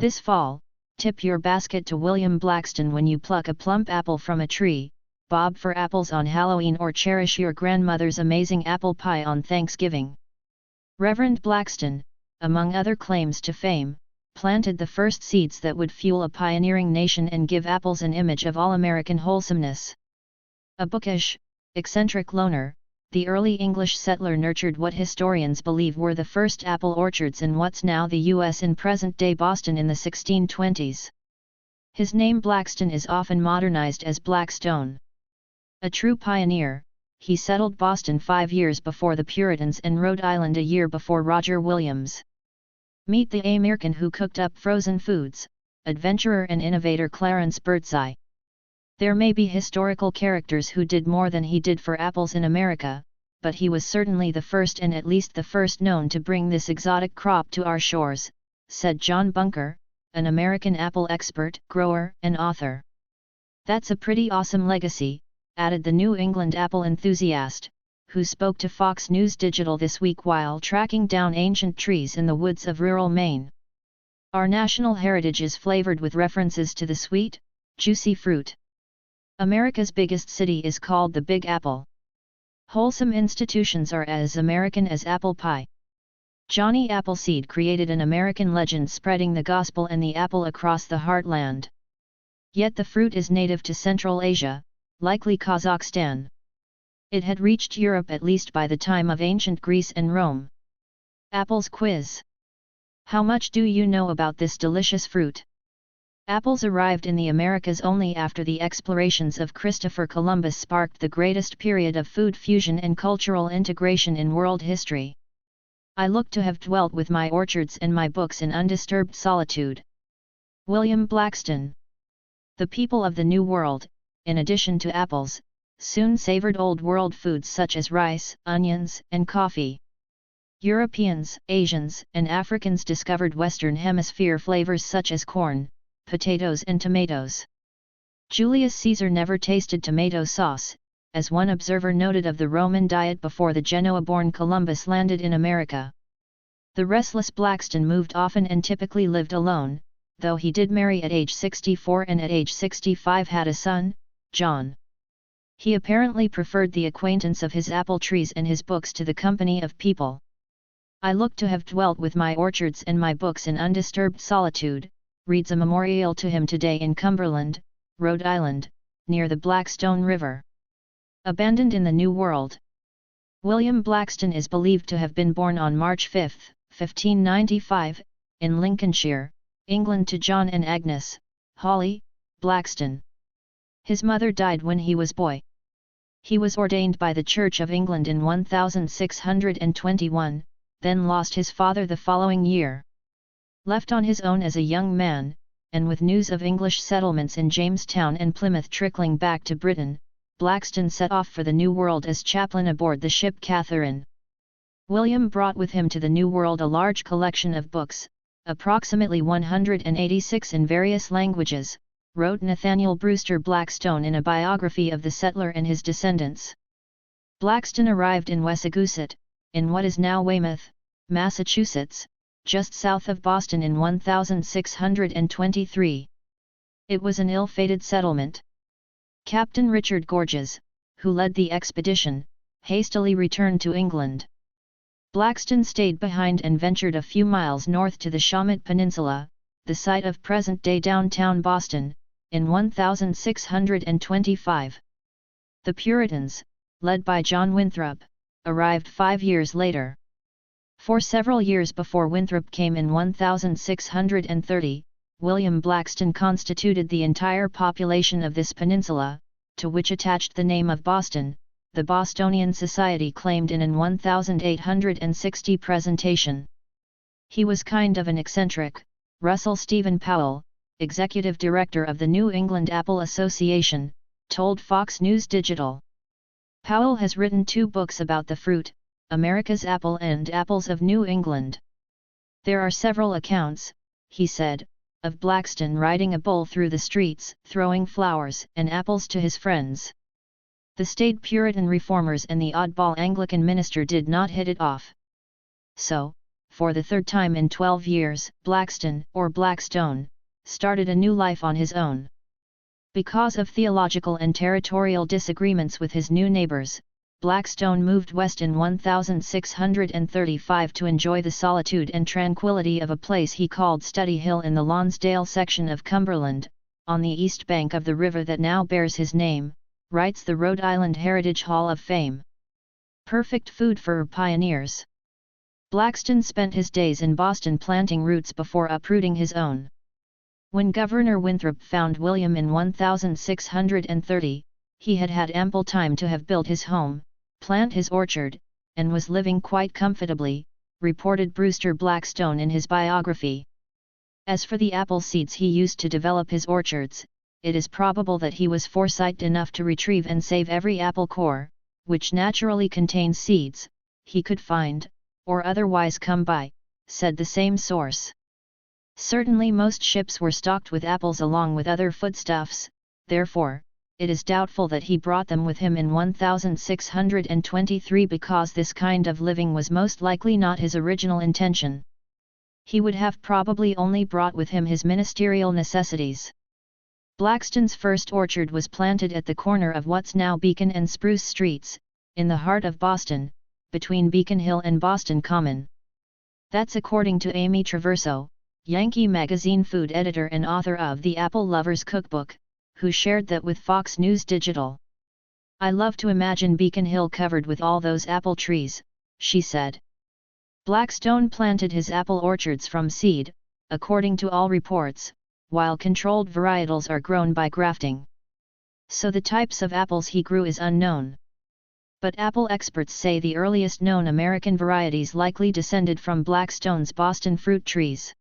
This fall, tip your basket to William Blaxton when you pluck a plump apple from a tree, bob for apples on Halloween, or cherish your grandmother's amazing apple pie on Thanksgiving. Reverend Blaxton, among other claims to fame, planted the first seeds that would fuel a pioneering nation and give apples an image of all-American wholesomeness. A bookish, eccentric loner, the early English settler nurtured what historians believe were the first apple orchards in what's now the U.S. in present-day Boston in the 1620s. His name Blaxton is often modernized as Blackstone. A true pioneer, he settled Boston 5 years before the Puritans and Rhode Island a year before Roger Williams. Meet the American who cooked up frozen foods, adventurer and innovator Clarence Birdseye. There may be historical characters who did more than he did for apples in America, but he was certainly the first and at least the first known to bring this exotic crop to our shores, said John Bunker, an American apple expert, grower, and author. That's a pretty awesome legacy, added the New England apple enthusiast, who spoke to Fox News Digital this week while tracking down ancient trees in the woods of rural Maine. Our national heritage is flavored with references to the sweet, juicy fruit. America's biggest city is called the Big Apple. Wholesome institutions are as American as apple pie. Johnny Appleseed created an American legend spreading the gospel and the apple across the heartland. Yet the fruit is native to Central Asia, likely Kazakhstan. It had reached Europe at least by the time of ancient Greece and Rome. Apples quiz. How much do you know about this delicious fruit? Apples arrived in the Americas only after the explorations of Christopher Columbus sparked the greatest period of food fusion and cultural integration in world history. I look to have dwelt with my orchards and my books in undisturbed solitude. William Blaxton. The people of the New World, in addition to apples, soon savored Old World foods such as rice, onions, and coffee. Europeans, Asians, and Africans discovered Western Hemisphere flavors such as corn, potatoes and tomatoes. Julius Caesar never tasted tomato sauce, as one observer noted of the Roman diet before the Genoa-born Columbus landed in America. The restless Blaxton moved often and typically lived alone, though he did marry at age 64 and at age 65 had a son, John. He apparently preferred the acquaintance of his apple trees and his books to the company of people. I look to have dwelt with my orchards and my books in undisturbed solitude, reads a memorial to him today in Cumberland, Rhode Island, near the Blackstone River. Abandoned in the New World. William Blaxton is believed to have been born on March 5, 1595, in Lincolnshire, England to John and Agnes Hawley Blaxton. His mother died when he was boy. He was ordained by the Church of England in 1621, then lost his father the following year. Left on his own as a young man, and with news of English settlements in Jamestown and Plymouth trickling back to Britain, Blaxton set off for the New World as chaplain aboard the ship Catherine. William brought with him to the New World a large collection of books, approximately 186 in various languages, wrote Nathaniel Brewster Blackstone in a biography of the settler and his descendants. Blaxton arrived in Wessagusett, in what is now Weymouth, Massachusetts, just south of Boston in 1623. It was an ill-fated settlement. Captain Richard Gorges, who led the expedition, hastily returned to England. Blaxton stayed behind and ventured a few miles north to the Shawmut Peninsula, the site of present-day downtown Boston, in 1625. The Puritans, led by John Winthrop, arrived 5 years later. For several years before Winthrop came in 1630, William Blaxton constituted the entire population of this peninsula, to which attached the name of Boston, the Bostonian Society claimed in an 1860 presentation. He was kind of an eccentric, Russell Stephen Powell, executive director of the New England Apple Association, told Fox News Digital. Powell has written 2 books about the fruit, America's Apple and Apples of New England. There are several accounts, he said, of Blaxton riding a bull through the streets, throwing flowers and apples to his friends. The staid Puritan reformers and the oddball Anglican minister did not hit it off. So, for the third time in 12 years, Blaxton, or Blackstone, started a new life on his own. Because of theological and territorial disagreements with his new neighbors, Blackstone moved west in 1635 to enjoy the solitude and tranquility of a place he called Study Hill in the Lonsdale section of Cumberland, on the east bank of the river that now bears his name, writes the Rhode Island Heritage Hall of Fame. Perfect food for pioneers. Blaxton spent his days in Boston planting roots before uprooting his own. When Governor Winthrop found William in 1630, he had had ample time to have built his home, plant his orchard, and was living quite comfortably, reported Brewster Blackstone in his biography. As for the apple seeds he used to develop his orchards, it is probable that he was foresight enough to retrieve and save every apple core, which naturally contains seeds, he could find, or otherwise come by, said the same source. Certainly most ships were stocked with apples along with other foodstuffs, therefore, it is doubtful that he brought them with him in 1623 because this kind of living was most likely not his original intention. He would have probably only brought with him his ministerial necessities. Blackston's first orchard was planted at the corner of what's now Beacon and Spruce Streets, in the heart of Boston, between Beacon Hill and Boston Common. That's according to Amy Traverso, Yankee Magazine food editor and author of The Apple Lover's Cookbook, who shared that with Fox News Digital. "I love to imagine Beacon Hill covered with all those apple trees," she said. Blackstone planted his apple orchards from seed, according to all reports, while controlled varietals are grown by grafting. So the types of apples he grew is unknown. But apple experts say the earliest known American varieties likely descended from Blackstone's Boston fruit trees.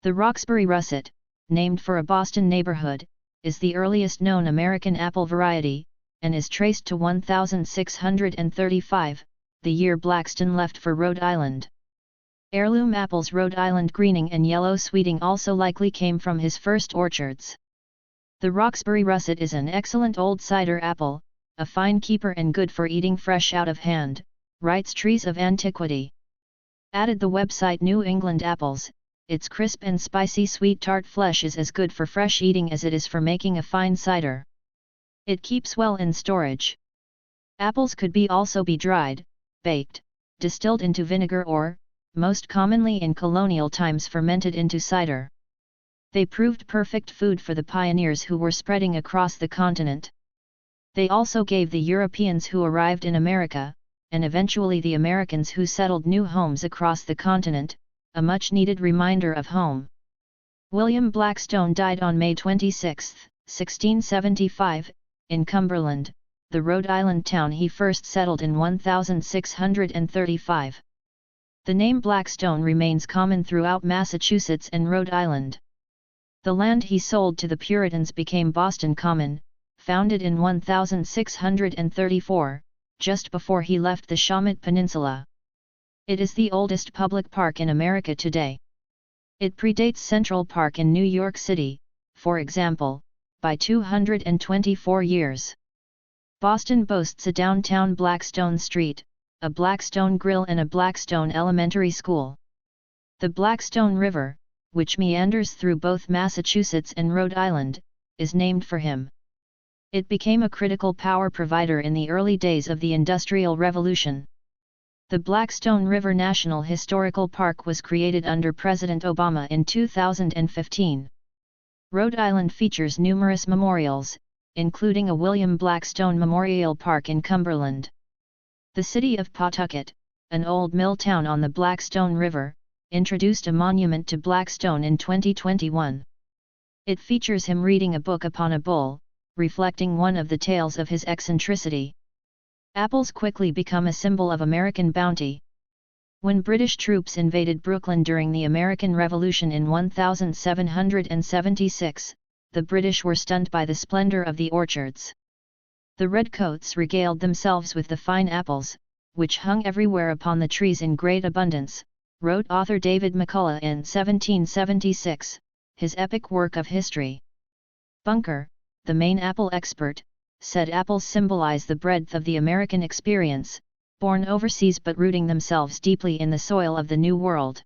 The Roxbury russet, named for a Boston neighborhood, is the earliest known American apple variety, and is traced to 1635, the year Blackstone left for Rhode Island. Heirloom apples Rhode Island greening and yellow sweeting also likely came from his first orchards. The Roxbury russet is an excellent old cider apple, a fine keeper and good for eating fresh out of hand, writes Trees of Antiquity. Added the website New England Apples, its crisp and spicy sweet tart flesh is as good for fresh eating as it is for making a fine cider. It keeps well in storage. Apples could also be dried, baked, distilled into vinegar or, most commonly in colonial times, fermented into cider. They proved perfect food for the pioneers who were spreading across the continent. They also gave the Europeans who arrived in America, and eventually the Americans who settled new homes across the continent, a much-needed reminder of home. William Blackstone died on May 26, 1675, in Cumberland, the Rhode Island town he first settled in 1635. The name Blackstone remains common throughout Massachusetts and Rhode Island. The land he sold to the Puritans became Boston Common, founded in 1634, just before he left the Shawmut Peninsula. It is the oldest public park in America today. It predates Central Park in New York City, for example, by 224 years. Boston boasts a downtown Blackstone Street, a Blackstone Grill and a Blackstone Elementary School. The Blackstone River, which meanders through both Massachusetts and Rhode Island, is named for him. It became a critical power provider in the early days of the Industrial Revolution. The Blackstone River National Historical Park was created under President Obama in 2015. Rhode Island features numerous memorials, including a William Blackstone Memorial Park in Cumberland. The city of Pawtucket, an old mill town on the Blackstone River, introduced a monument to Blackstone in 2021. It features him reading a book upon a bull, reflecting one of the tales of his eccentricity. Apples quickly become a symbol of American bounty. When British troops invaded Brooklyn during the American Revolution in 1776, the British were stunned by the splendor of the orchards. The redcoats regaled themselves with the fine apples, which hung everywhere upon the trees in great abundance, wrote author David McCullough in 1776, his epic work of history. Bunker, the main apple expert, said apples symbolize the breadth of the American experience, born overseas but rooting themselves deeply in the soil of the New World.